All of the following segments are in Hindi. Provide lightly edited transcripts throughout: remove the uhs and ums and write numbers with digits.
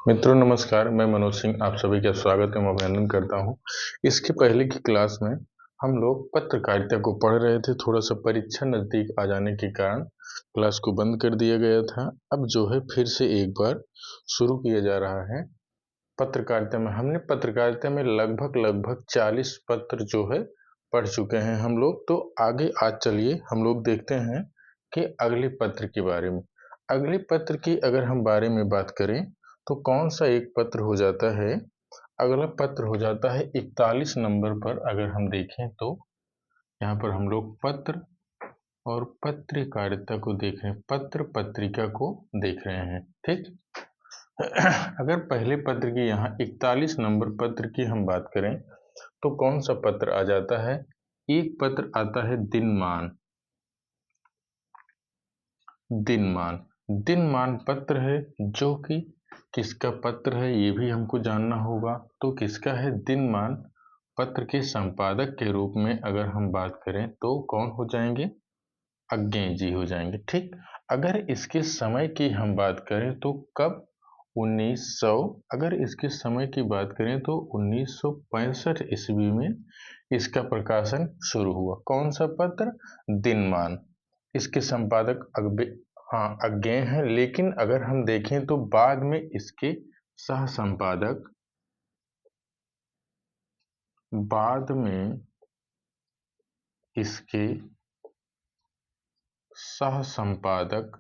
मित्रों नमस्कार, मैं मनोज सिंह आप सभी का स्वागत एवं अभिनंदन करता हूं। इसके पहले की क्लास में हम लोग पत्रकारिता को पढ़ रहे थे। थोड़ा सा परीक्षा नज़दीक आ जाने के कारण क्लास को बंद कर दिया गया था। अब जो है फिर से एक बार शुरू किया जा रहा है। पत्रकारिता में हमने पत्रकारिता में लगभग 40 पत्र जो है पढ़ चुके हैं हम लोग। तो आगे आज चलिए हम लोग देखते हैं कि अगले पत्र के बारे में। अगले पत्र की अगर हम बारे में बात करें तो कौन सा एक पत्र हो जाता है। अगला पत्र हो जाता है 41 नंबर पर। अगर हम देखें तो यहाँ पर हम लोग पत्र और पत्रकारिता को देख रहे हैं, पत्र पत्रिका को देख रहे हैं। ठीक। अगर पहले पत्र की यहाँ 41 नंबर पत्र की हम बात करें तो कौन सा पत्र आ जाता है। एक पत्र आता है दिनमान। दिनमान पत्र है जो कि किसका पत्र है ये भी हमको जानना होगा। तो किसका है दिनमान पत्र के संपादक के रूप में अगर हम बात करें तो कौन हो जाएंगे, अज्ञेय जी हो जाएंगे। ठीक। अगर इसके समय की हम बात करें तो कब 1900, अगर इसके समय की बात करें तो 1965 ईस्वी में इसका प्रकाशन शुरू हुआ। कौन सा पत्र, दिनमान। इसके संपादक अज्ञेय हैं, लेकिन अगर हम देखें तो बाद में इसके सह संपादक, बाद में इसके सह संपादक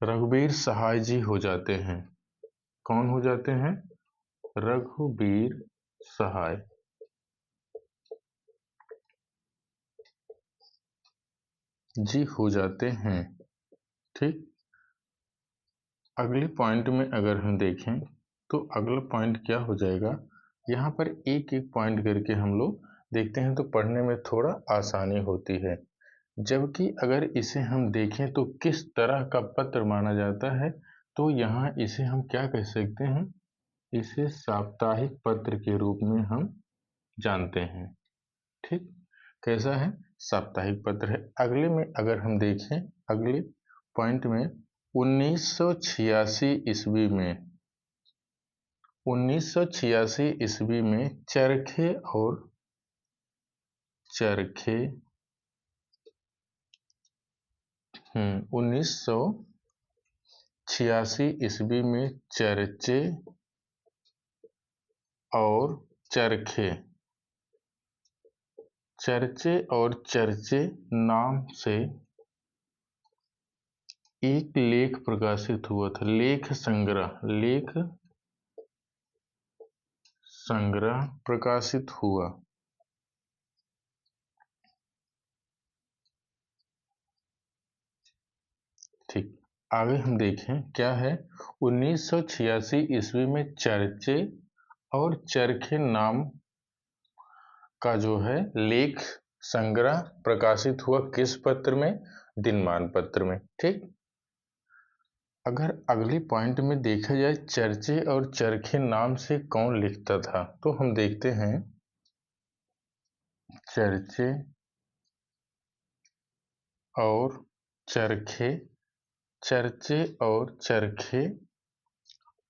रघुवीर सहाय जी हो जाते हैं। कौन हो जाते हैं, रघुवीर सहाय जी हो जाते हैं। ठीक। अगले पॉइंट में अगर हम देखें तो अगला पॉइंट क्या हो जाएगा, यहाँ पर एक एक पॉइंट करके हम लोग देखते हैं तो पढ़ने में थोड़ा आसानी होती है। जबकि अगर इसे हम देखें तो किस तरह का पत्र माना जाता है, तो यहाँ इसे हम क्या कह सकते हैं, इसे साप्ताहिक पत्र के रूप में हम जानते हैं। ठीक। कैसा है, साप्ताहिक पत्र है। अगले में अगर हम देखें, अगले पॉइंट में 1986 ईस्वी में 1986 ईस्वी में चरखे और चरखे 1986 ईस्वी में चर्चे और चरखे, चर्चे और चर्चे नाम से एक लेख प्रकाशित हुआ था। लेख संग्रह प्रकाशित हुआ। ठीक। आगे हम देखें क्या है, 1986 ईस्वी में चर्चे और चरखे नाम का जो है लेख संग्रह प्रकाशित हुआ। किस पत्र में, दिनमान पत्र में। ठीक। अगर अगले पॉइंट में देखा जाए चर्चे और चरखे नाम से कौन लिखता था, तो हम देखते हैं चर्चे और चरखे, चर्चे और चरखे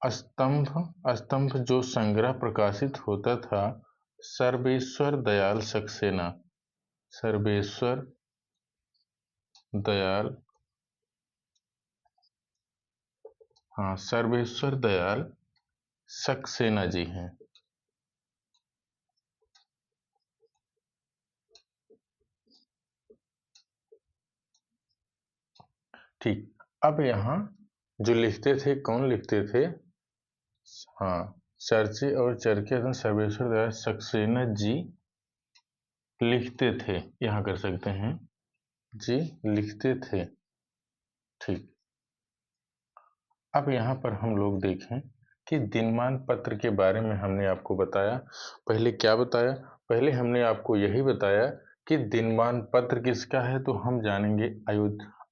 स्तंभ जो संग्रह प्रकाशित होता था, सर्वेश्वर दयाल सक्सेना, सर्वेश्वर दयाल, सर्वेश्वर दयाल सक्सेना जी हैं। ठीक। अब यहाँ जो लिखते थे, कौन लिखते थे, चर्चे और चरखे सर्वेश्वर दयाल सक्सेना जी लिखते थे, यहाँ कर सकते हैं जी लिखते थे। ठीक। अब यहाँ पर हम लोग देखें कि दिनमान पत्र के बारे में हमने आपको बताया। पहले क्या बताया, पहले हमने आपको यही बताया कि दिनमान पत्र किसका है, तो हम जानेंगे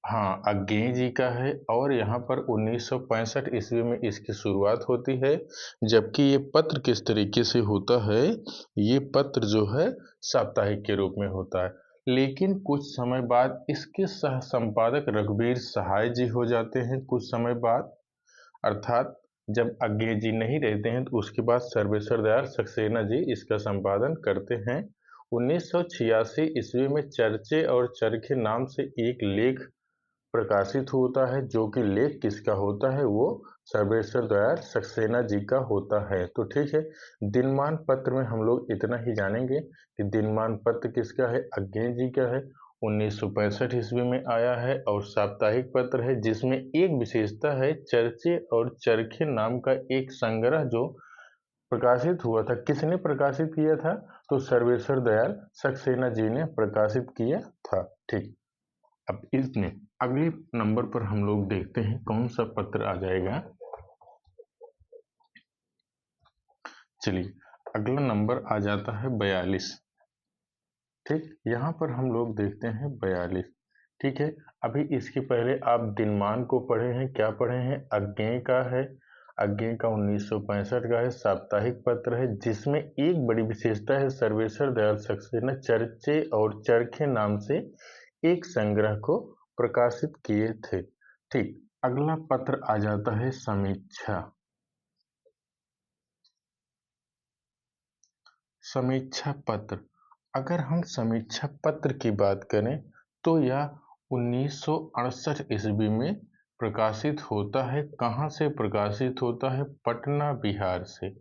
अज्ञेय जी का है। और यहाँ पर 1965 ईस्वी में इसकी शुरुआत होती है। जबकि ये पत्र किस तरीके से होता है, ये पत्र जो है साप्ताहिक के रूप में होता है। लेकिन कुछ समय बाद इसके सह संपादक रघुवीर सहाय जी हो जाते हैं कुछ समय बाद, अर्थात जब अज्ञे जी नहीं रहते हैं तो उसके बाद सर्वेश्वर दयाल सक्सेना जी इसका संपादन करते हैं। 1986 ईस्वी में चर्चे और चरखे नाम से एक लेख प्रकाशित होता है, जो कि लेख किसका होता है, वो सर्वेश्वर दयाल सक्सेना जी का होता है। तो ठीक है, दिनमान पत्र में हम लोग इतना ही जानेंगे कि दिनमान पत्र किसका है, अज्ञे जी का है, 1965 ईस्वी में आया है और साप्ताहिक पत्र है, जिसमें एक विशेषता है, चर्चे और चरखे नाम का एक संग्रह जो प्रकाशित हुआ था। किसने प्रकाशित किया था, तो सर्वेश्वर दयाल सक्सेना जी ने प्रकाशित किया था। ठीक, अब इसमें अगले नंबर पर हम लोग देखते हैं कौन सा पत्र आ जाएगा। चलिए, अगला नंबर आ जाता है 42। ठीक, यहाँ पर हम लोग देखते हैं 42। ठीक है, अभी इसके पहले आप दिनमान को पढ़े हैं, क्या पढ़े हैं, अज्ञेय का है, अज्ञेय का 1965 का है, साप्ताहिक पत्र है, जिसमें एक बड़ी विशेषता है, सर्वेश्वर दयाल सक्सेना चर्चे और चरखे नाम से एक संग्रह को प्रकाशित किए थे। ठीक, अगला पत्र आ जाता है समीक्षा। समीक्षा पत्र, अगर हम समीक्षा पत्र की बात करें तो यह 1968 ईस्वी में प्रकाशित होता है। कहाँ से प्रकाशित होता है, पटना बिहार से।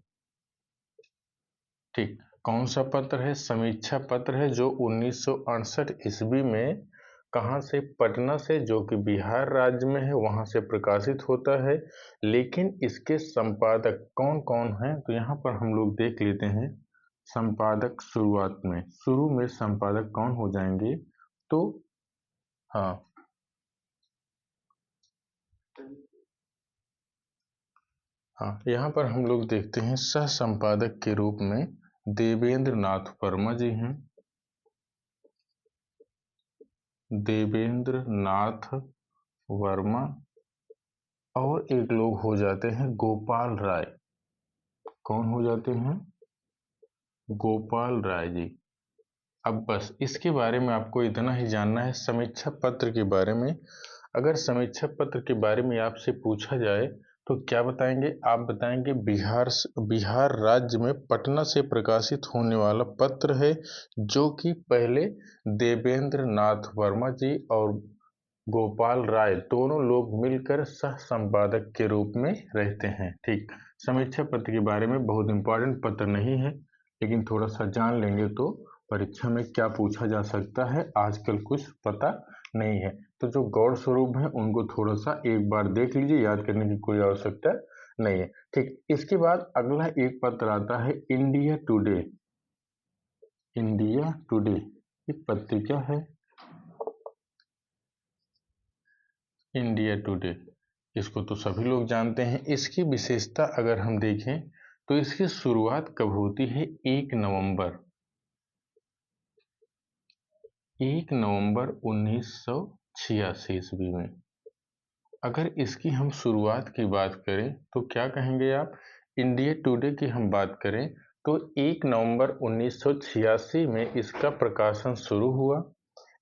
ठीक, कौन सा पत्र है, समीक्षा पत्र है, जो 1968 ईस्वी में कहाँ से, पटना से, जो कि बिहार राज्य में है, वहां से प्रकाशित होता है। लेकिन इसके संपादक कौन कौन हैं, तो यहाँ पर हम लोग देख लेते हैं। संपादक शुरू में संपादक कौन हो जाएंगे, तो हाँ हाँ, यहाँ पर हम लोग देखते हैं सह संपादक के रूप में देवेंद्र नाथ वर्मा जी हैं। देवेंद्र नाथ वर्मा, और एक लोग हो जाते हैं गोपाल राय। कौन हो जाते हैं, गोपाल राय जी। अब बस इसके बारे में आपको इतना ही जानना है समीक्षा पत्र के बारे में। अगर समीक्षा पत्र के बारे में आपसे पूछा जाए तो क्या बताएंगे, आप बताएंगे बिहार राज्य में पटना से प्रकाशित होने वाला पत्र है, जो कि पहले देवेंद्र नाथ वर्मा जी और गोपाल राय दोनों लोग मिलकर सह संपादक के रूप में रहते हैं। ठीक, समीक्षा पत्र के बारे में बहुत इंपॉर्टेंट पत्र नहीं है, लेकिन थोड़ा सा जान लेंगे तो परीक्षा में क्या पूछा जा सकता है आजकल कुछ पता नहीं है। तो जो गौड़ स्वरूप है उनको थोड़ा सा एक बार देख लीजिए, याद करने की कोई आवश्यकता नहीं है। ठीक, इसके बाद अगला एक पत्र आता है इंडिया टुडे। इंडिया टुडे एक पत्रिका है, इंडिया टुडे, इसको तो सभी लोग जानते हैं। इसकी विशेषता अगर हम देखें तो इसकी शुरुआत कब होती है, 1 नवंबर 1986 ईस्वी में। अगर इसकी हम शुरुआत की बात करें तो क्या कहेंगे आप, इंडिया टुडे की हम बात करें तो 1 नवंबर 1986 में इसका प्रकाशन शुरू हुआ।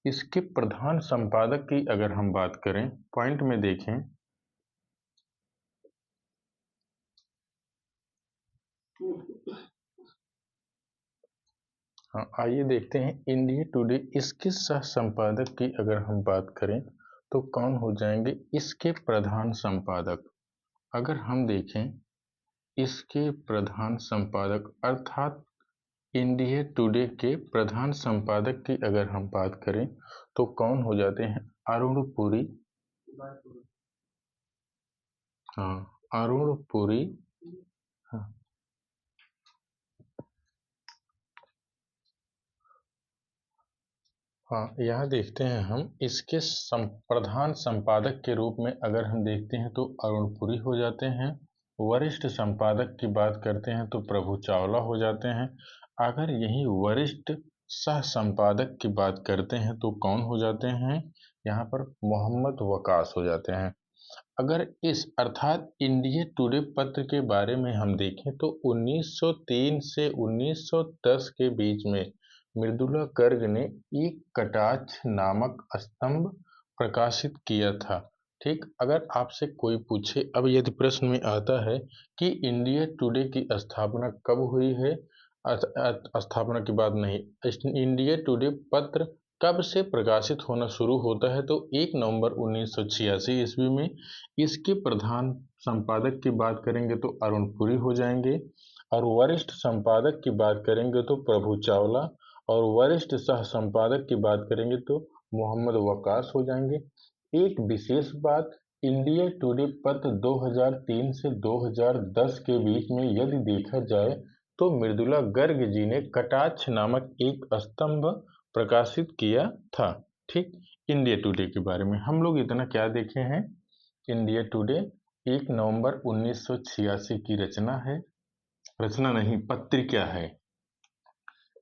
इसके प्रधान संपादक की अगर हम बात करें, पॉइंट में देखें, हाँ आइए देखते हैं इंडिया टुडे इसके सह संपादक की अगर हम बात करें तो कौन हो जाएंगे, इसके प्रधान संपादक। अगर हम देखें इसके प्रधान संपादक अर्थात इंडिया टुडे के प्रधान संपादक की अगर हम बात करें तो कौन हो जाते हैं, अरुण पुरी। हाँ, अरुण पुरी। हाँ, हाँ, यहाँ देखते हैं हम इसके प्रधान संपादक के रूप में अगर हम देखते हैं तो अरुण पुरी हो जाते हैं। वरिष्ठ संपादक की बात करते हैं तो प्रभु चावला हो जाते हैं। अगर यही वरिष्ठ सह संपादक की बात करते हैं तो कौन हो जाते हैं, यहाँ पर मोहम्मद वकास हो जाते हैं। अगर इस अर्थात इंडिया टुडे पत्र के बारे में हम देखें तो 1903 से 1910 के बीच में मृदुला गर्ग ने एक कटाक्ष नामक स्तंभ प्रकाशित किया था। ठीक, अगर आपसे कोई पूछे, अब यदि प्रश्न में आता है कि इंडिया टुडे की स्थापना कब हुई है, स्थापना की बात नहीं, इंडिया टुडे पत्र कब से प्रकाशित होना शुरू होता है, तो 1 नवंबर 1986 ईस्वी में। इसके प्रधान संपादक की बात करेंगे तो अरुण पुरी हो जाएंगे, और वरिष्ठ संपादक की बात करेंगे तो प्रभु चावला, और वरिष्ठ सह संपादक की बात करेंगे तो मोहम्मद वकास हो जाएंगे। एक विशेष बात, इंडिया टुडे पत्र 2003 से 2010 के बीच में यदि देखा जाए तो मृदुला गर्ग जी ने कटाक्ष नामक एक स्तंभ प्रकाशित किया था। ठीक, इंडिया टुडे के बारे में हम लोग इतना क्या देखे हैं। इंडिया टुडे 1 नवंबर 1986 की रचना है, रचना नहीं पत्रिका है।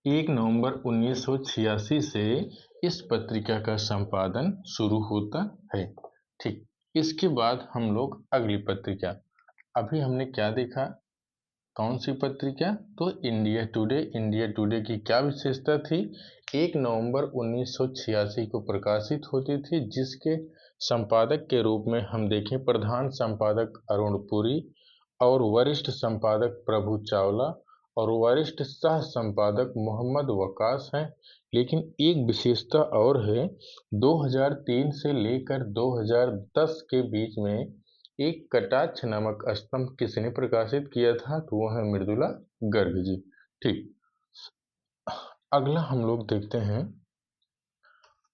1 नवंबर 1986 से इस पत्रिका का संपादन शुरू होता है। ठीक, इसके बाद हम लोग अगली पत्रिका, अभी हमने क्या देखा, कौन सी पत्रिका, तो इंडिया टुडे। इंडिया टुडे की क्या विशेषता थी, 1 नवंबर 1986 को प्रकाशित होती थी, जिसके संपादक के रूप में हम देखें प्रधान संपादक अरुण पुरी, और वरिष्ठ संपादक प्रभु चावला, और वरिष्ठ सह संपादक मोहम्मद वकास हैं। लेकिन एक विशेषता और है, 2003 से लेकर 2010 के बीच में एक कटाक्ष नामक स्तंभ किसने प्रकाशित किया था, तो वह है मृदुला गर्ग जी। ठीक, अगला हम लोग देखते हैं,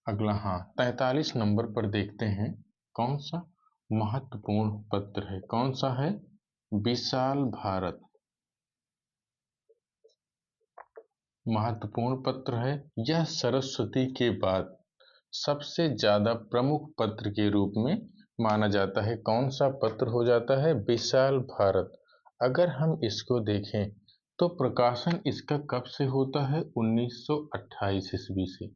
अगला 43 नंबर पर देखते हैं, कौन सा महत्वपूर्ण पत्र है, कौन सा है, विशाल भारत महत्वपूर्ण पत्र है। यह सरस्वती के बाद सबसे ज्यादा प्रमुख पत्र के रूप में माना जाता है। कौन सा पत्र हो जाता है, विशाल भारत। अगर हम इसको देखें तो प्रकाशन इसका कब से होता है, 1928 ईस्वी से।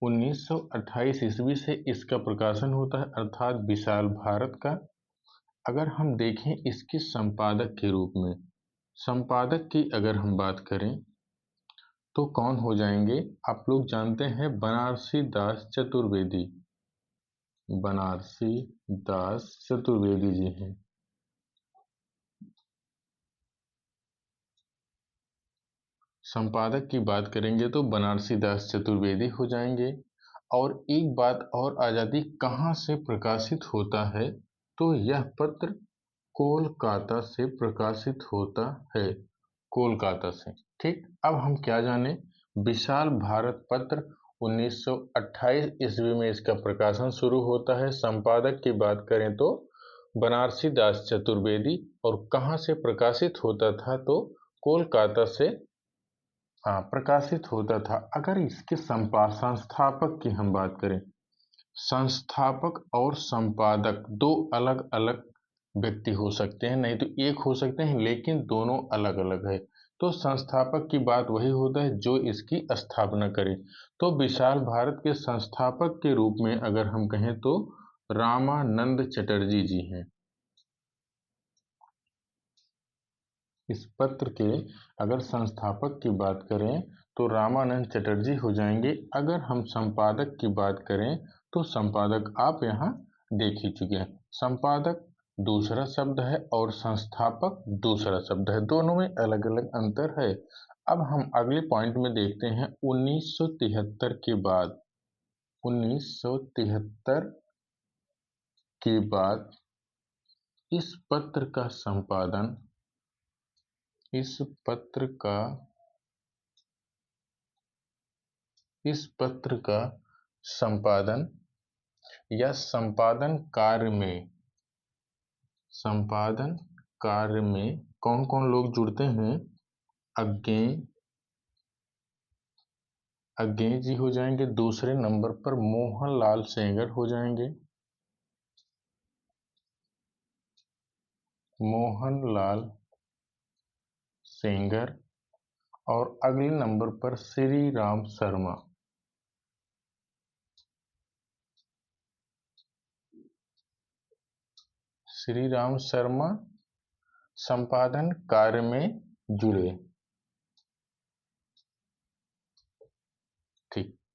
1928 ईस्वी से इसका प्रकाशन होता है, अर्थात विशाल भारत का। अगर हम देखें इसके संपादक के रूप में, संपादक की अगर हम बात करें तो कौन हो जाएंगे, आप लोग जानते हैं बनारसी दास चतुर्वेदी, बनारसी दास चतुर्वेदी जी हैं। संपादक की बात करेंगे तो बनारसी दास चतुर्वेदी हो जाएंगे। और एक बात और आ जाती, कहाँ से प्रकाशित होता है, तो यह पत्र कोलकाता से प्रकाशित होता है, कोलकाता से। ठीक, अब हम क्या जाने, विशाल भारत पत्र 1928 ईस्वी में इसका प्रकाशन शुरू होता है। संपादक की बात करें तो बनारसी दास चतुर्वेदी, और कहाँ से प्रकाशित होता था, तो कोलकाता से प्रकाशित होता था। अगर इसके संस्थापक की हम बात करें, संस्थापक और संपादक दो अलग अलग व्यक्ति हो सकते हैं, नहीं तो एक हो सकते हैं, लेकिन दोनों अलग अलग है। तो संस्थापक की बात वही होता है जो इसकी स्थापना करे। तो विशाल भारत के संस्थापक के रूप में अगर हम कहें तो रामानंद चटर्जी जी हैं। इस पत्र के अगर संस्थापक की बात करें तो रामानंद चटर्जी हो जाएंगे। अगर हम संपादक की बात करें तो संपादक आप यहाँ देख ही चुके हैं। संपादक दूसरा शब्द है और संस्थापक दूसरा शब्द है, दोनों में अलग अलग अंतर है। अब हम अगले पॉइंट में देखते हैं 1973 के बाद, 1973 के बाद इस पत्र का संपादन, इस पत्र का, इस पत्र का संपादन या संपादन कार्य में, संपादन कार्य में कौन कौन लोग जुड़ते हैं, अज्ञेय, अज्ञेय जी हो जाएंगे। दूसरे नंबर पर मोहनलाल सेंगर हो जाएंगे, मोहनलाल सेंगर। और अगले नंबर पर श्री राम शर्मा, श्री राम शर्मा संपादन कार्य में जुड़े।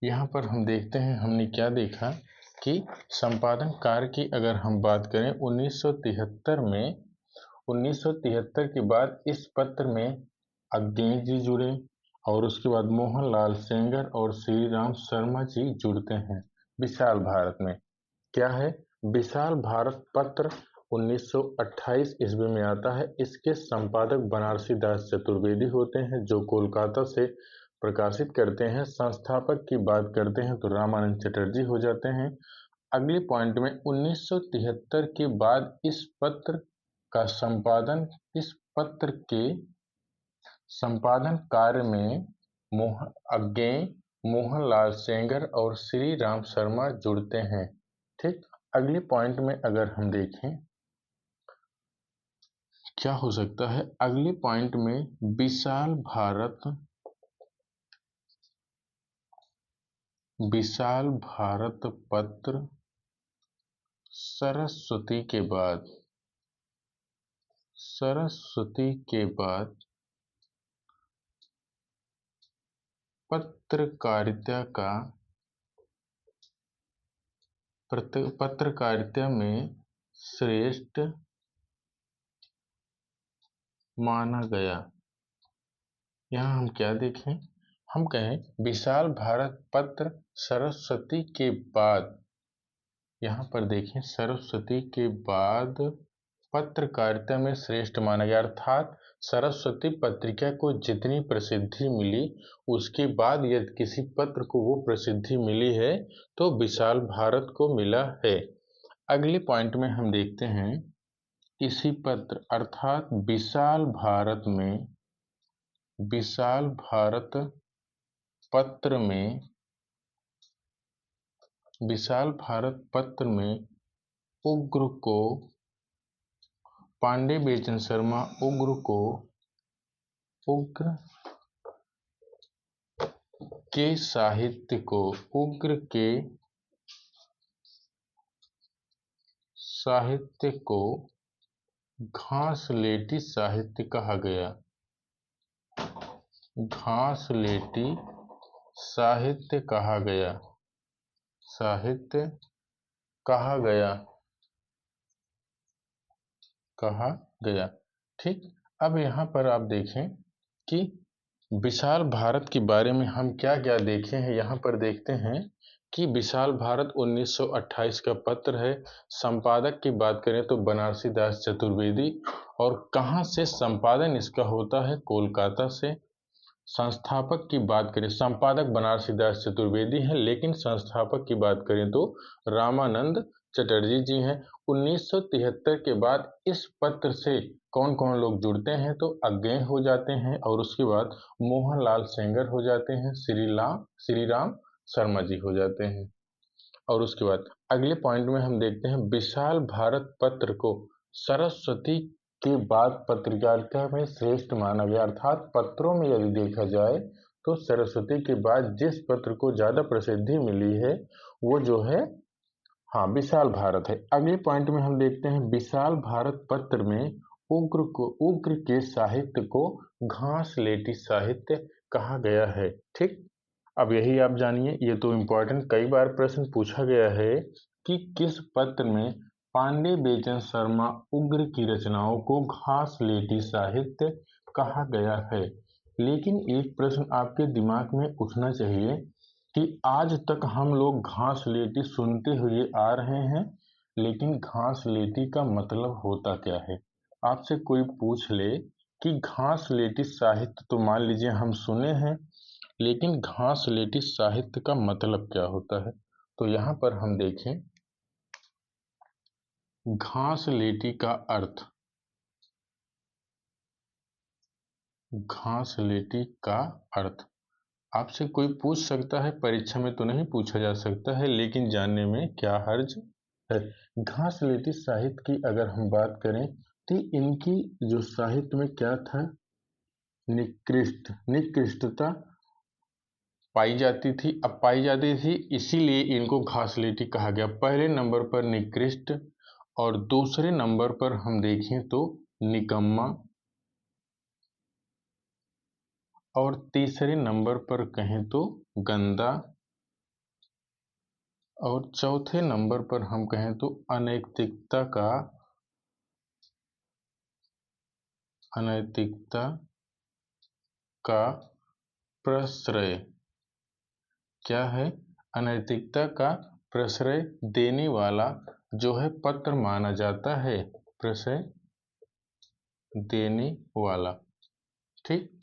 यहाँ पर हम देखते हैं, हमने क्या देखा कि संपादन कार्य की अगर हम बात करें 1973 के बाद इस पत्र में अज्ञे जी जुड़े और उसके बाद मोहनलाल सेंगर और श्री राम शर्मा जी जुड़ते हैं विशाल भारत में। क्या है विशाल भारत पत्र? 1928 ईस्वी में आता है। इसके संपादक बनारसी दास चतुर्वेदी होते हैं जो कोलकाता से प्रकाशित करते हैं। संस्थापक की बात करते हैं तो रामानंद चटर्जी हो जाते हैं। अगले पॉइंट में 1973 के बाद इस पत्र का संपादन, इस पत्र के संपादन कार्य में अज्ञेय मोहनलाल सेंगर और श्री राम शर्मा जुड़ते हैं। ठीक, अगले पॉइंट में अगर हम देखें क्या हो सकता है, अगले पॉइंट में विशाल भारत पत्र सरस्वती के बाद पत्रकारिता में श्रेष्ठ माना गया। यहाँ हम क्या देखें, हम कहें विशाल भारत पत्र सरस्वती के बाद, यहाँ पर देखें सरस्वती के बाद पत्रकारिता में श्रेष्ठ माना गया, अर्थात सरस्वती पत्रिका को जितनी प्रसिद्धि मिली उसके बाद यदि किसी पत्र को वो प्रसिद्धि मिली है तो विशाल भारत को मिला है। अगले पॉइंट में हम देखते हैं इसी पत्र अर्थात विशाल भारत पत्र में उग्र को पांडे बेचन शर्मा उग्र के साहित्य को घासलेटी साहित्य कहा गया। घासलेटी साहित्य कहा गया। ठीक, अब यहाँ पर आप देखें कि विशाल भारत के बारे में हम क्या क्या देखे हैं। यहाँ पर देखते हैं कि विशाल भारत 1928 का पत्र है। संपादक की बात करें तो बनारसी दास चतुर्वेदी, और कहाँ से संपादन इसका होता है, कोलकाता से। संस्थापक की बात करें, संपादक बनारसी दास चतुर्वेदी हैं लेकिन संस्थापक की बात करें तो रामानंद चटर्जी जी हैं। 1973 के बाद इस पत्र से कौन कौन लोग जुड़ते हैं तो अज्ञेय हो जाते हैं और उसके बाद मोहनलाल सेंगर हो जाते हैं, श्री राम शर्मा जी हो जाते हैं। और उसके बाद अगले पॉइंट में हम देखते हैं विशाल भारत पत्र को सरस्वती के बाद पत्रकारिता में श्रेष्ठ माना गया, अर्थात पत्रों में यदि देखा जाए तो सरस्वती के बाद जिस पत्र को ज्यादा प्रसिद्धि मिली है वो जो है विशाल भारत है। अगले पॉइंट में हम देखते हैं विशाल भारत पत्र में उग्र के साहित्य को घासलेटी साहित्य कहा गया है। ठीक, अब यही आप जानिए, ये तो इम्पोर्टेंट कई बार प्रश्न पूछा गया है कि किस पत्र में पांडे बेचन शर्मा उग्र की रचनाओं को घासलेटी साहित्य कहा गया है। लेकिन एक प्रश्न आपके दिमाग में उठना चाहिए कि आज तक हम लोग घासलेटी सुनते हुए आ रहे हैं, लेकिन घासलेटी का मतलब होता क्या है। आपसे कोई पूछ ले कि घासलेटी साहित्य तो मान लीजिए हम सुने हैं, लेकिन घासलेटी साहित्य का मतलब क्या होता है। तो यहाँ पर हम देखें घासलेटी का अर्थ आपसे कोई पूछ सकता है, परीक्षा में तो नहीं पूछा जा सकता है लेकिन जानने में क्या हर्ज है। घासलेटी साहित्य की अगर हम बात करें तो इनकी जो साहित्य में क्या था, निकृष्टता पाई जाती थी, इसीलिए इनको घासलेटी कहा गया। पहले नंबर पर निकृष्ट और दूसरे नंबर पर हम देखें तो निकम्मा और तीसरे नंबर पर कहें तो गंदा और चौथे नंबर पर हम कहें तो अनैतिकता का प्रश्रय क्या है? अनैतिकता का प्रश्रय देने वाला जो है पत्र माना जाता है, प्रश्रय देने वाला। ठीक,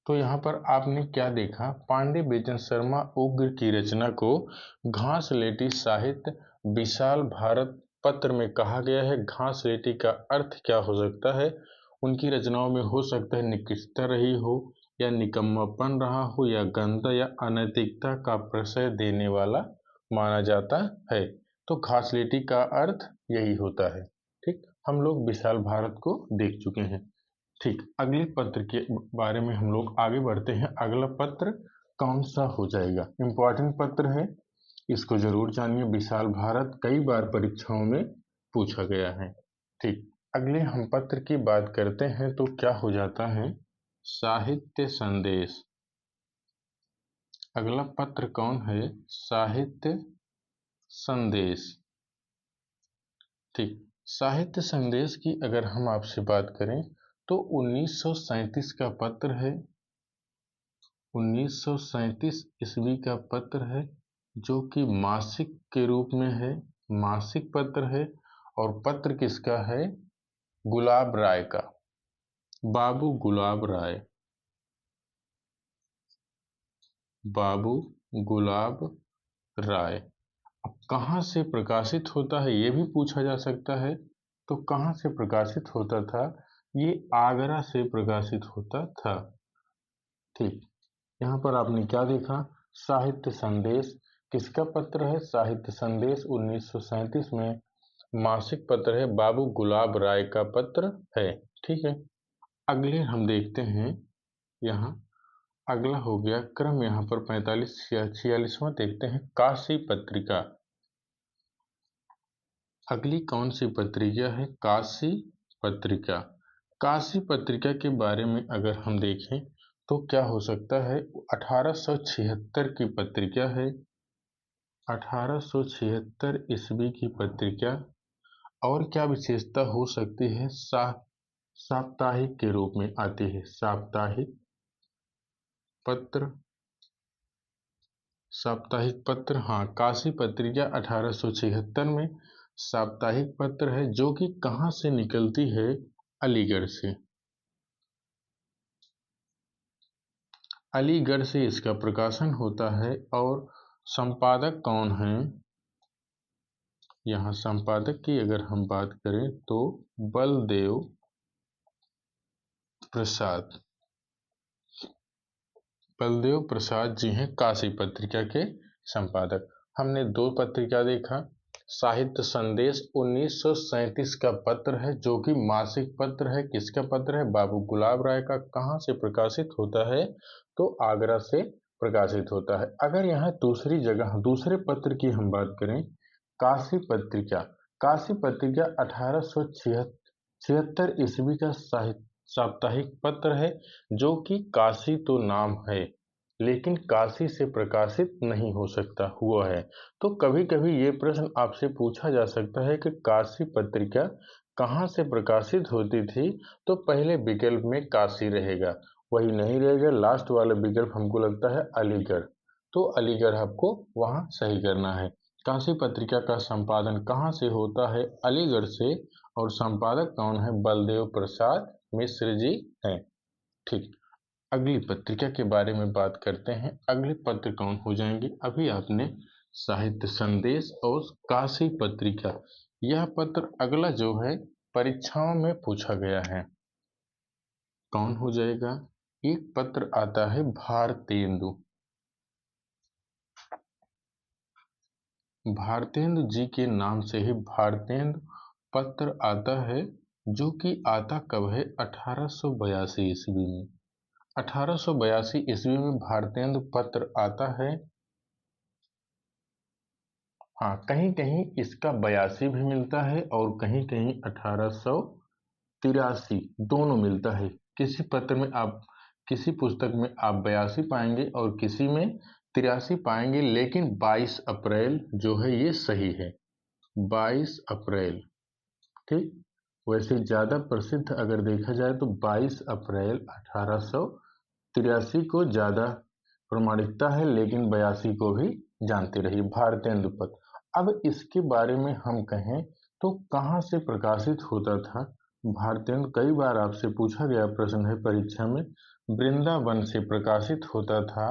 तो यहाँ पर आपने क्या देखा, पांडे बेचन शर्मा उग्र की रचना को घासलेटी साहित्य विशाल भारत पत्र में कहा गया है। घासलेटी का अर्थ क्या हो सकता है? उनकी रचनाओं में हो सकता है निकृष्टता रही हो, या निकम्मापन रहा हो, या गंदा या अनैतिकता का प्रश्रय देने वाला माना जाता है। तो घासलेटी का अर्थ यही होता है। ठीक, हम लोग विशाल भारत को देख चुके हैं। ठीक, अगले पत्र के बारे में हम लोग आगे बढ़ते हैं। अगला पत्र कौन सा हो जाएगा? इंपॉर्टेंट पत्र है, इसको जरूर जानिए। विशाल भारत कई बार परीक्षाओं में पूछा गया है। ठीक, अगले हम पत्र की बात करते हैं तो क्या हो जाता है? साहित्य संदेश। अगला पत्र कौन है? साहित्य संदेश। ठीक, साहित्य संदेश की अगर हम आपसे बात करें तो 1937 का पत्र है। 1937 ईस्वी का पत्र है, जो कि मासिक के रूप में है, मासिक पत्र है। और पत्र किसका है? गुलाब राय का, बाबू गुलाब राय, बाबू गुलाब राय। अब कहाँ से प्रकाशित होता है ये भी पूछा जा सकता है। तो कहाँ से प्रकाशित होता था? ये आगरा से प्रकाशित होता था। ठीक, यहाँ पर आपने क्या देखा? साहित्य संदेश किसका पत्र है? साहित्य संदेश 1937 में मासिक पत्र है, बाबू गुलाब राय का पत्र है। ठीक है, अगले हम देखते हैं। यहाँ अगला हो गया क्रम, यहाँ पर 45-46वां देखते हैं, काशी पत्रिका। अगली कौन सी पत्रिका है? काशी पत्रिका। काशी पत्रिका के बारे में अगर हम देखें तो क्या हो सकता है? 1876 की पत्रिका है, 1876 ईस्वी की पत्रिका। और क्या विशेषता हो सकती है? साप्ताहिक के रूप में आती है, साप्ताहिक पत्र, साप्ताहिक पत्र। हाँ, काशी पत्रिका 1876 में साप्ताहिक पत्र है, जो कि कहाँ से निकलती है? अलीगढ़ से। अलीगढ़ से इसका प्रकाशन होता है। और संपादक कौन है? यहाँ संपादक की अगर हम बात करें तो बलदेव प्रसाद, बलदेव प्रसाद जी हैं काशी पत्रिका के संपादक। हमने दो पत्रिका देखा। साहित्य संदेश 1937 का पत्र है, जो कि मासिक पत्र है। किसका पत्र है? बाबू गुलाब राय का। कहाँ से प्रकाशित होता है? तो आगरा से प्रकाशित होता है। अगर यहाँ दूसरी जगह दूसरे पत्र की हम बात करें, काशी पत्रिका। काशी पत्रिका 1876 ईस्वी का साप्ताहिक पत्र है, जो कि काशी तो नाम है, लेकिन काशी से प्रकाशित नहीं हो सकता हुआ है। तो कभी कभी ये प्रश्न आपसे पूछा जा सकता है कि काशी पत्रिका कहाँ से प्रकाशित होती थी? तो पहले विकल्प में काशी रहेगा, वही नहीं रहेगा। लास्ट वाला विकल्प हमको लगता है अलीगढ़, तो अलीगढ़ आपको वहाँ सही करना है। काशी पत्रिका का संपादन कहाँ से होता है? अलीगढ़ से। और संपादक कौन है? बलदेव प्रसाद मिश्र जी हैं। ठीक, अगली पत्रिका के बारे में बात करते हैं। अगले पत्र कौन हो जाएंगे? अभी आपने साहित्य संदेश और काशी पत्रिका, यह पत्र अगला जो है परीक्षाओं में पूछा गया है। कौन हो जाएगा? एक पत्र आता है भारतेंदु, भारतेंदु जी के नाम से ही भारतेंदु पत्र आता है, जो कि आता कब है? 1882 ईस्वी में। 1882 ईस्वी में भारतेंदु पत्र आता है। हाँ, कहीं कहीं इसका 82 भी मिलता है और कहीं कहीं 1883 दोनों मिलता है। किसी पत्र में आप, किसी पुस्तक में आप 82 पाएंगे और किसी में 83 पाएंगे, लेकिन 22 अप्रैल जो है ये सही है, 22 अप्रैल। ठीक, वैसे ज़्यादा प्रसिद्ध अगर देखा जाए तो 22 अप्रैल 1883 को ज़्यादा प्रमाणिकता है, लेकिन 82 को भी जानते रहिए, भारतेंदु पत्र। अब इसके बारे में हम कहें तो कहाँ से प्रकाशित होता था भारतेंदु? कई बार आपसे पूछा गया प्रश्न है परीक्षा में। वृंदावन से प्रकाशित होता था।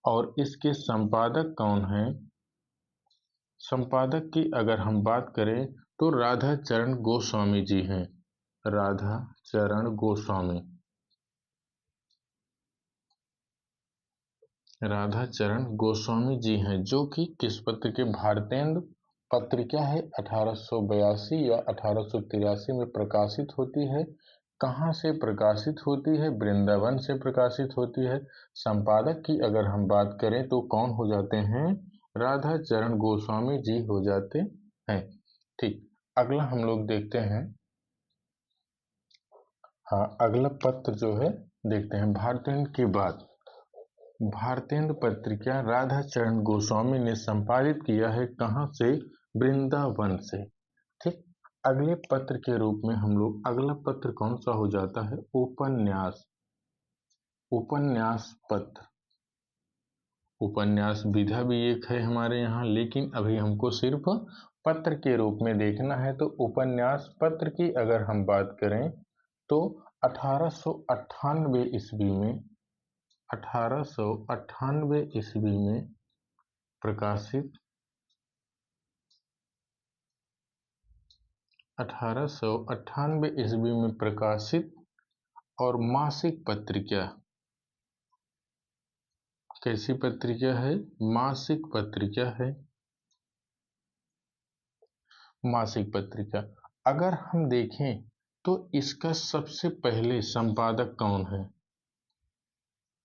और इसके संपादक कौन हैं? संपादक की अगर हम बात करें तो राधा चरण गोस्वामी जी हैं। राधा चरण गोस्वामी, राधा चरण गोस्वामी जी हैं, जो कि किस पत्र के? भारतेंदु पत्र क्या है 1882 या 1883 में प्रकाशित होती है। कहाँ से प्रकाशित होती है? वृंदावन से प्रकाशित होती है। संपादक की अगर हम बात करें तो कौन हो जाते हैं? राधा चरण गोस्वामी जी हो जाते हैं। ठीक, अगला हम लोग देखते हैं। हाँ, अगला पत्र जो है देखते हैं भारतेंदु के बाद। भारतेंदु पत्रिका राधा चरण गोस्वामी ने संपादित किया है, कहाँ से? वृंदावन से। ठीक, अगले पत्र के रूप में हम लोग, अगला पत्र कौन सा हो जाता है? उपन्यास। उपन्यास पत्र, उपन्यास विधा भी एक है हमारे यहाँ, लेकिन अभी हमको सिर्फ पत्र के रूप में देखना है। तो उपन्यास पत्र की अगर हम बात करें तो 1898 ईस्वी में, 1898 ईस्वी में प्रकाशित, 1898 ईस्वी में प्रकाशित और मासिक पत्रिका। कैसी पत्रिका है? मासिक पत्रिका है, मासिक पत्रिका। अगर हम देखें तो इसका सबसे पहले संपादक कौन है?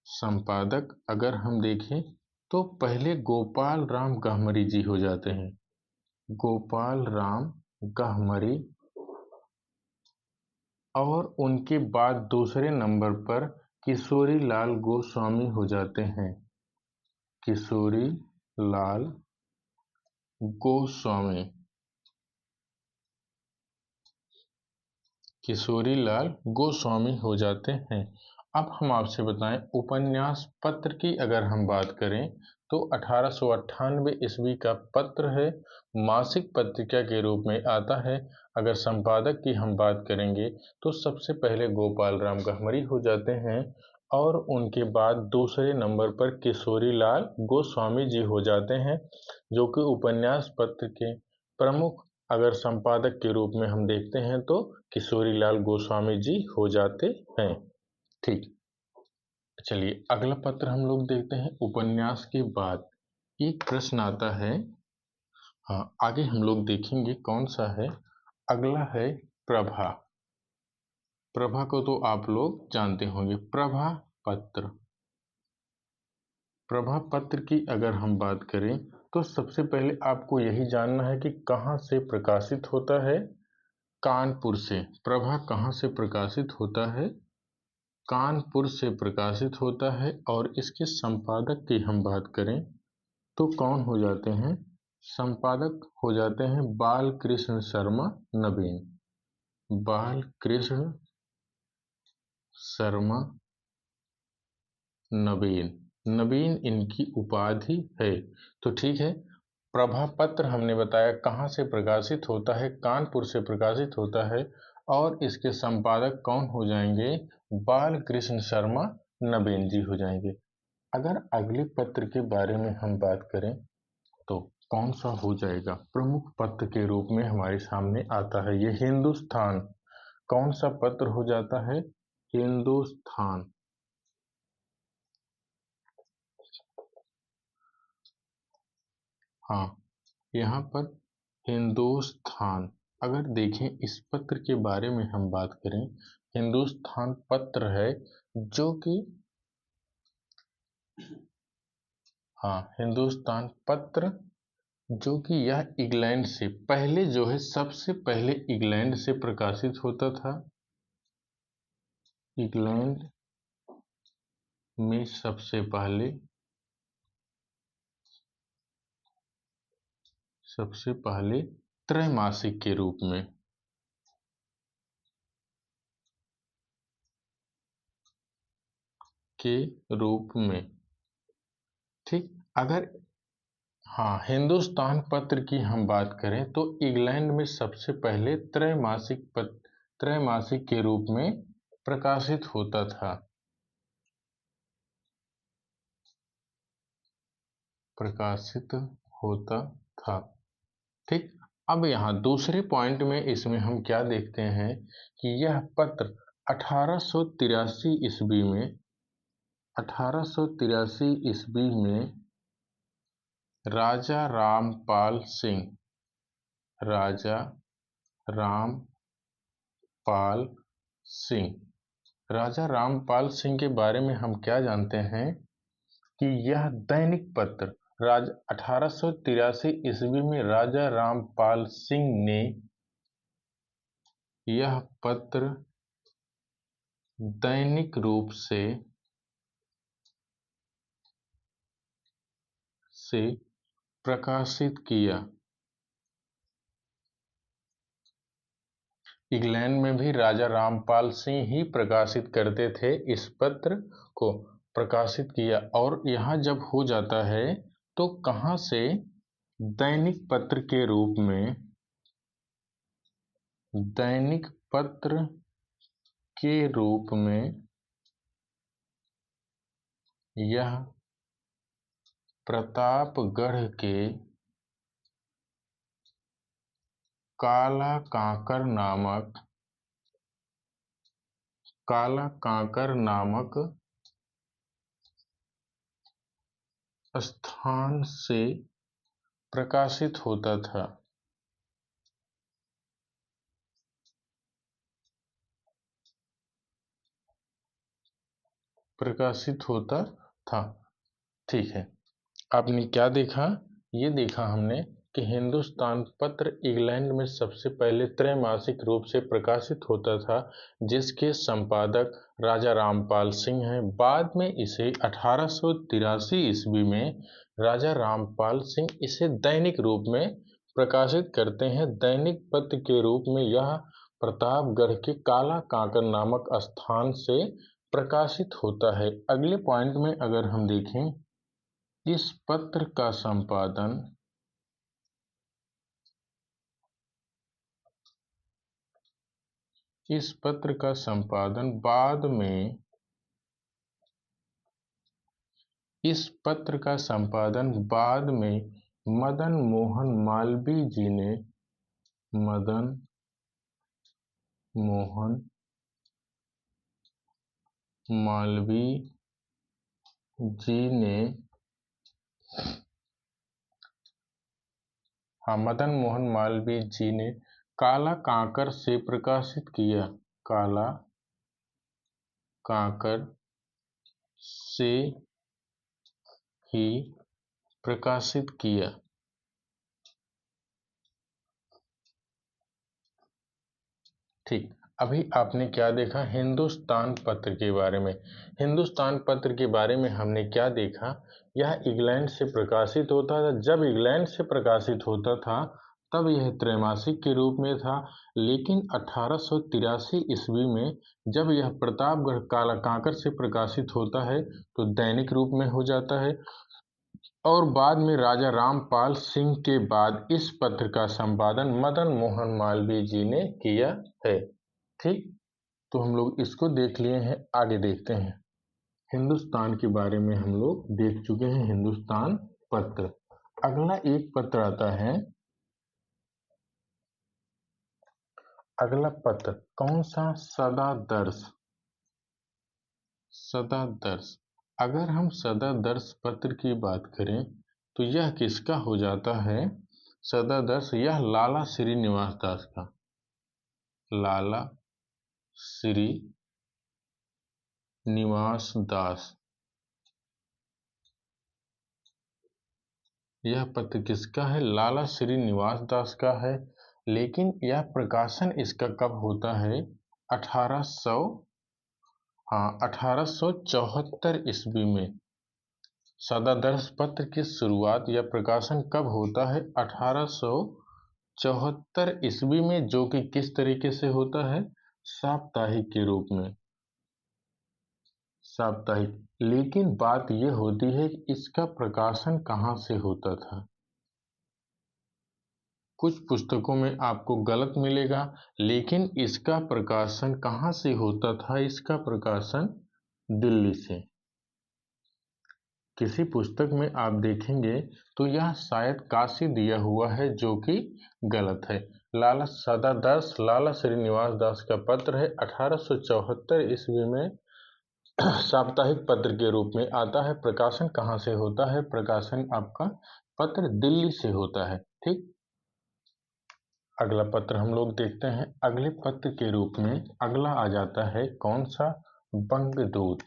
संपादक अगर हम देखें तो पहले गोपाल राम गहमरी जी हो जाते हैं। गोपाल राम गहमरी। और उनके बाद दूसरे नंबर पर किशोरी लाल गोस्वामी हो जाते हैं। किशोरी लाल गोस्वामी, किशोरी लाल गोस्वामी हो जाते हैं। अब हम आपसे बताएं, उपन्यास पत्र की अगर हम बात करें तो 1898 ईस्वी का पत्र है, मासिक पत्रिका के रूप में आता है। अगर संपादक की हम बात करेंगे तो सबसे पहले गोपाल राम गहमरी हो जाते हैं, और उनके बाद दूसरे नंबर पर किशोरी लाल गोस्वामी जी हो जाते हैं, जो कि उपन्यास पत्र के प्रमुख अगर संपादक के रूप में हम देखते हैं तो किशोरी लाल गोस्वामी जी हो जाते हैं। ठीक, चलिए अगला पत्र हम लोग देखते हैं। उपन्यास के बाद एक प्रश्न आता है। हाँ, आगे हम लोग देखेंगे कौन सा है। अगला है प्रभा। प्रभा को तो आप लोग जानते होंगे, प्रभा पत्र। प्रभा पत्र की अगर हम बात करें तो सबसे पहले आपको यही जानना है कि कहाँ से प्रकाशित होता है। कानपुर से। प्रभा कहाँ से प्रकाशित होता है? कानपुर से प्रकाशित होता है। और इसके संपादक की हम बात करें तो कौन हो जाते हैं? संपादक हो जाते हैं बाल कृष्ण शर्मा नवीन। बाल कृष्ण शर्मा नवीन, नवीन इनकी उपाधि है। तो ठीक है, प्रभा पत्र हमने बताया कहाँ से प्रकाशित होता है, कानपुर से प्रकाशित होता है। और इसके संपादक कौन हो जाएंगे? बाल कृष्ण शर्मा नवीन जी हो जाएंगे। अगर अगले पत्र के बारे में हम बात करें तो कौन सा हो जाएगा? प्रमुख पत्र के रूप में हमारे सामने आता है ये हिंदुस्तान। कौन सा पत्र हो जाता है? हिंदुस्तान। हाँ, यहाँ पर हिंदुस्तान। अगर देखें इस पत्र के बारे में हम बात करें, हिंदुस्तान पत्र है जो कि, हाँ, हिंदुस्तान पत्र जो कि यह इंग्लैंड से पहले जो है, सबसे पहले इंग्लैंड से प्रकाशित होता था। इंग्लैंड में सबसे पहले सबसे पहले त्रैमासिक के रूप में। ठीक। अगर हाँ, हिंदुस्तान पत्र की हम बात करें तो इंग्लैंड में सबसे पहले त्रैमासिक के रूप में प्रकाशित होता था। ठीक। अब यहाँ दूसरे पॉइंट में इसमें हम क्या देखते हैं कि यह पत्र 1883 ईस्वी में राजा रामपाल सिंह के बारे में हम क्या जानते हैं कि यह दैनिक पत्र 1883 ईस्वी में राजा रामपाल सिंह ने यह पत्र दैनिक रूप से प्रकाशित किया। इंग्लैंड में भी राजा रामपाल सिंह ही प्रकाशित करते थे, इस पत्र को प्रकाशित किया। और यहाँ जब हो जाता है तो कहाँ से दैनिक पत्र के रूप में यह प्रतापगढ़ के काला कांकर नामक स्थान से प्रकाशित होता था। ठीक है। आपने क्या देखा? ये देखा हमने कि हिंदुस्तान पत्र इंग्लैंड में सबसे पहले त्रैमासिक रूप से प्रकाशित होता था, जिसके संपादक राजा रामपाल सिंह हैं। बाद में इसे 1883 ईस्वी में राजा रामपाल सिंह इसे दैनिक रूप में प्रकाशित करते हैं। दैनिक पत्र के रूप में यह प्रतापगढ़ के काला कांकर नामक स्थान से प्रकाशित होता है। अगले पॉइंट में अगर हम देखें, इस पत्र का संपादन बाद में मदन मोहन मालवीय जी ने काला कांकर से प्रकाशित किया। काला कांकर से ही प्रकाशित किया। ठीक। अभी आपने क्या देखा? हिंदुस्तान पत्र के बारे में। हिंदुस्तान पत्र के बारे में हमने क्या देखा? यह इंग्लैंड से प्रकाशित होता था। जब इंग्लैंड से प्रकाशित होता था तब यह त्रैमासिक के रूप में था, लेकिन 1883 ईस्वी में जब यह प्रतापगढ़ काला कांकर से प्रकाशित होता है तो दैनिक रूप में हो जाता है। और बाद में राजा रामपाल सिंह के बाद इस पत्र का संपादन मदन मोहन मालवीय जी ने किया है। ठीक। तो हम लोग इसको देख लिए हैं। आगे देखते हैं। हिंदुस्तान के बारे में हम लोग देख चुके हैं, हिंदुस्तान पत्र। अगला एक पत्र आता है। अगला पत्र कौन सा? सदादर्श। अगर हम सदादर्श पत्र की बात करें तो यह किसका हो जाता है? सदादर्श यह लाला श्रीनिवास दास का। लाला श्रीनिवास दास। यह पत्र किसका है? लाला श्रीनिवास दास का है। लेकिन यह प्रकाशन इसका कब होता है? 1874 ईस्वी में। सदादर्श पत्र की शुरुआत या प्रकाशन कब होता है? 1874 ईस्वी में, जो कि किस तरीके से होता है? साप्ताहिक के रूप में, साप्ताहिक। लेकिन बात यह होती है कि इसका प्रकाशन कहाँ से होता था। कुछ पुस्तकों में आपको गलत मिलेगा, लेकिन इसका प्रकाशन कहाँ से होता था? इसका प्रकाशन दिल्ली से। किसी पुस्तक में आप देखेंगे तो यह शायद काशी दिया हुआ है, जो कि गलत है। सदादर्श लाला श्रीनिवास दास का पत्र है, 1874 ईस्वी में साप्ताहिक पत्र के रूप में आता है। प्रकाशन कहाँ से होता है? प्रकाशन आपका पत्र दिल्ली से होता है। ठीक, अगला पत्र हम लोग देखते हैं। अगले पत्र के रूप में अगला आ जाता है कौन सा? बंगदूत।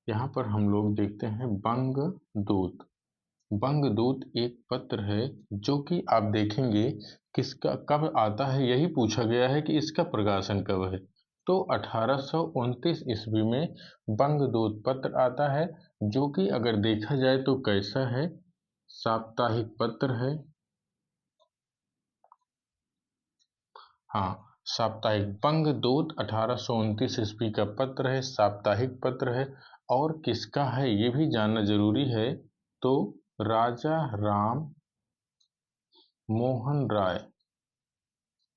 यहाँ पर हम लोग देखते हैं बंगदूत। बंगदूत एक पत्र है जो कि आप देखेंगे किसका कब आता है, यही पूछा गया है कि इसका प्रकाशन कब है। तो 1829 ईस्वी में बंगदूत पत्र आता है, जो कि अगर देखा जाए तो कैसा है? साप्ताहिक पत्र है। हाँ, साप्ताहिक। बंगदूत 1829 ईस्वी का पत्र है, साप्ताहिक पत्र है। और किसका है ये भी जानना जरूरी है। तो राजा राम मोहन राय,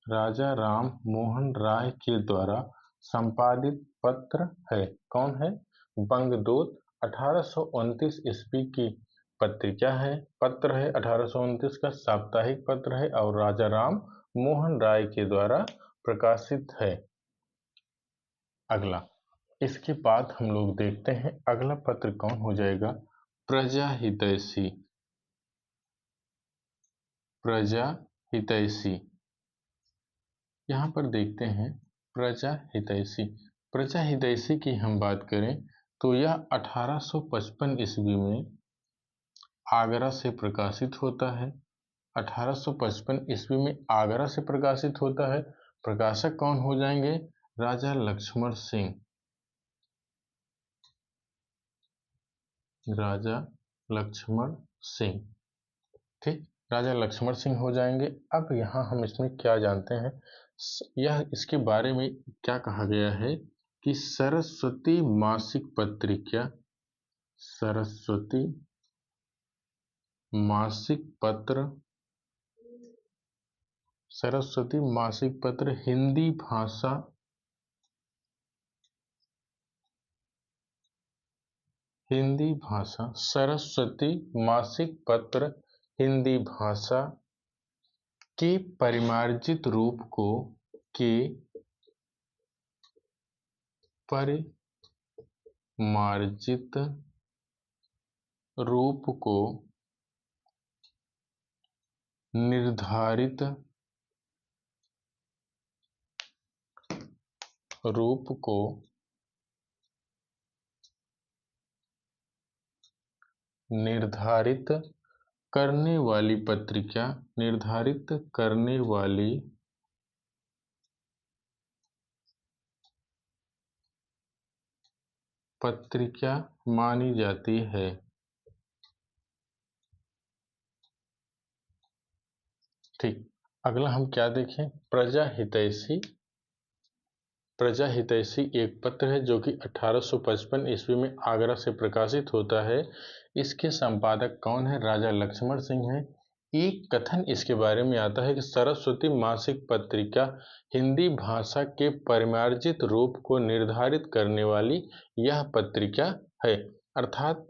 राजा राम मोहन राय के द्वारा संपादित पत्र है। कौन है? बंगदूत। 1829 ईस्वी की पत्रिका है, पत्र है 1829 का, साप्ताहिक पत्र है और राजा राम मोहन राय के द्वारा प्रकाशित है। अगला, इसके बाद हम लोग देखते हैं अगला पत्र कौन हो जाएगा? प्रजा हितैषी। प्रजा हितैषी, यहाँ पर देखते हैं प्रजा हितैषी। प्रजा हितैषी की हम बात करें तो यह 1855 ईस्वी में आगरा से प्रकाशित होता है। 1855 ईस्वी में आगरा से प्रकाशित होता है। प्रकाशक कौन हो जाएंगे? राजा लक्ष्मण सिंह। राजा लक्ष्मण सिंह, ठीक, राजा लक्ष्मण सिंह हो जाएंगे। अब यहाँ हम इसमें क्या जानते हैं? यह इसके बारे में क्या कहा गया है कि सरस्वती मासिक पत्रिका, सरस्वती मासिक पत्र, सरस्वती मासिक पत्र हिंदी भाषा, हिंदी भाषा, सरस्वती मासिक पत्र हिंदी भाषा के परिमार्जित रूप को, के परिमार्जित रूप को निर्धारित रूप को निर्धारित करने वाली पत्रिका, निर्धारित करने वाली पत्रिका मानी जाती है। ठीक, अगला हम क्या देखें? प्रजा हितैषी। प्रजा हितैषी एक पत्र है जो कि 1855 ईस्वी में आगरा से प्रकाशित होता है। इसके संपादक कौन है? राजा लक्ष्मण सिंह है। एक कथन इसके बारे में आता है कि सरस्वती मासिक पत्रिका हिंदी भाषा के परिमार्जित रूप को निर्धारित करने वाली यह पत्रिका है। अर्थात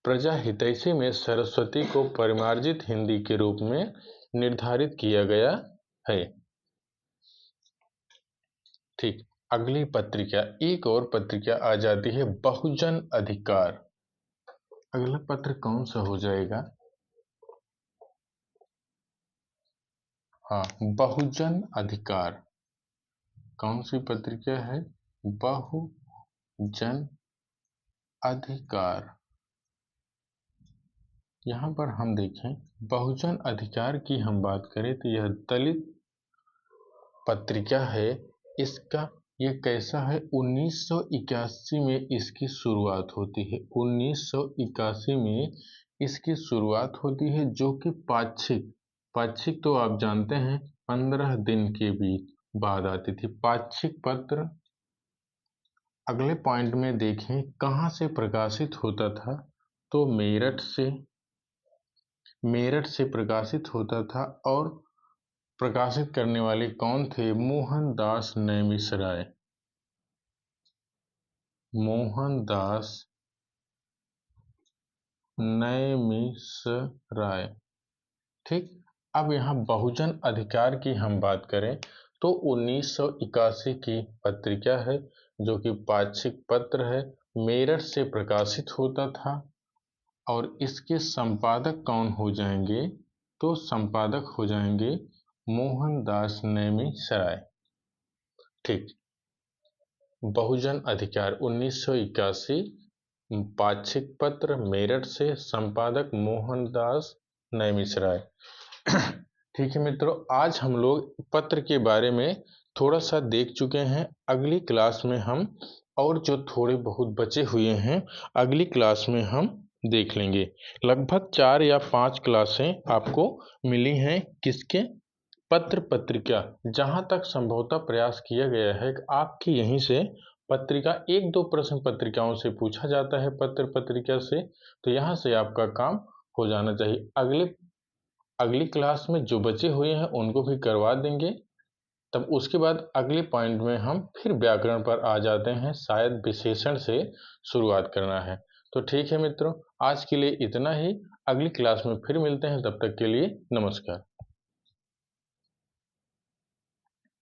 प्रजा हितैषी में सरस्वती को परिमार्जित हिंदी के रूप में निर्धारित किया गया है। ठीक, अगली पत्रिका, एक और पत्रिका आ जाती है बहुजन अधिकार। अगला पत्र कौन सा हो जाएगा? हाँ, बहुजन अधिकार। कौन सी पत्रिका है? बहुजन अधिकार। यहाँ पर हम देखें बहुजन अधिकार की हम बात करें तो यह दलित पत्रिका है। इसका ये कैसा है? 1981 में इसकी शुरुआत होती है। 1981 में इसकी शुरुआत होती है, जो कि पाक्षिक तो आप जानते हैं 15 दिन के बाद आती थी। पाक्षिक पत्र अगले पॉइंट में देखें कहाँ से प्रकाशित होता था, तो मेरठ से प्रकाशित होता था। और प्रकाशित करने वाले कौन थे? मोहनदास नैमिषारय। मोहनदास नैमिषारय। ठीक। अब यहाँ बहुजन अधिकार की हम बात करें तो 1981 की पत्रिका है, जो कि पाक्षिक पत्र है, मेरठ से प्रकाशित होता था। और इसके संपादक कौन हो जाएंगे? तो संपादक हो जाएंगे मोहनदास नैमिषारय। ठीक। बहुजन अधिकार 1981, पाक्षिक पत्र मेरठ से, संपादक मोहनदास नैमिषारय। ठीक है मित्रों, आज हम लोग पत्र के बारे में थोड़ा सा देख चुके हैं। अगली क्लास में हम और जो थोड़े बहुत बचे हुए हैं अगली क्लास में हम देख लेंगे। लगभग 4 या 5 क्लासें आपको मिली हैं किसके? पत्र पत्रिका। जहां तक संभवतः प्रयास किया गया है कि आपकी यहीं से पत्रिका 1-2 प्रश्न पत्रिकाओं से पूछा जाता है पत्र पत्रिका से, तो यहाँ से आपका काम हो जाना चाहिए। अगली क्लास में जो बचे हुए हैं उनको भी करवा देंगे। तब उसके बाद अगले पॉइंट में हम फिर व्याकरण पर आ जाते हैं, शायद विशेषण से शुरुआत करना है। तो ठीक है मित्रों, आज के लिए इतना ही। अगली क्लास में फिर मिलते हैं, तब तक के लिए नमस्कार।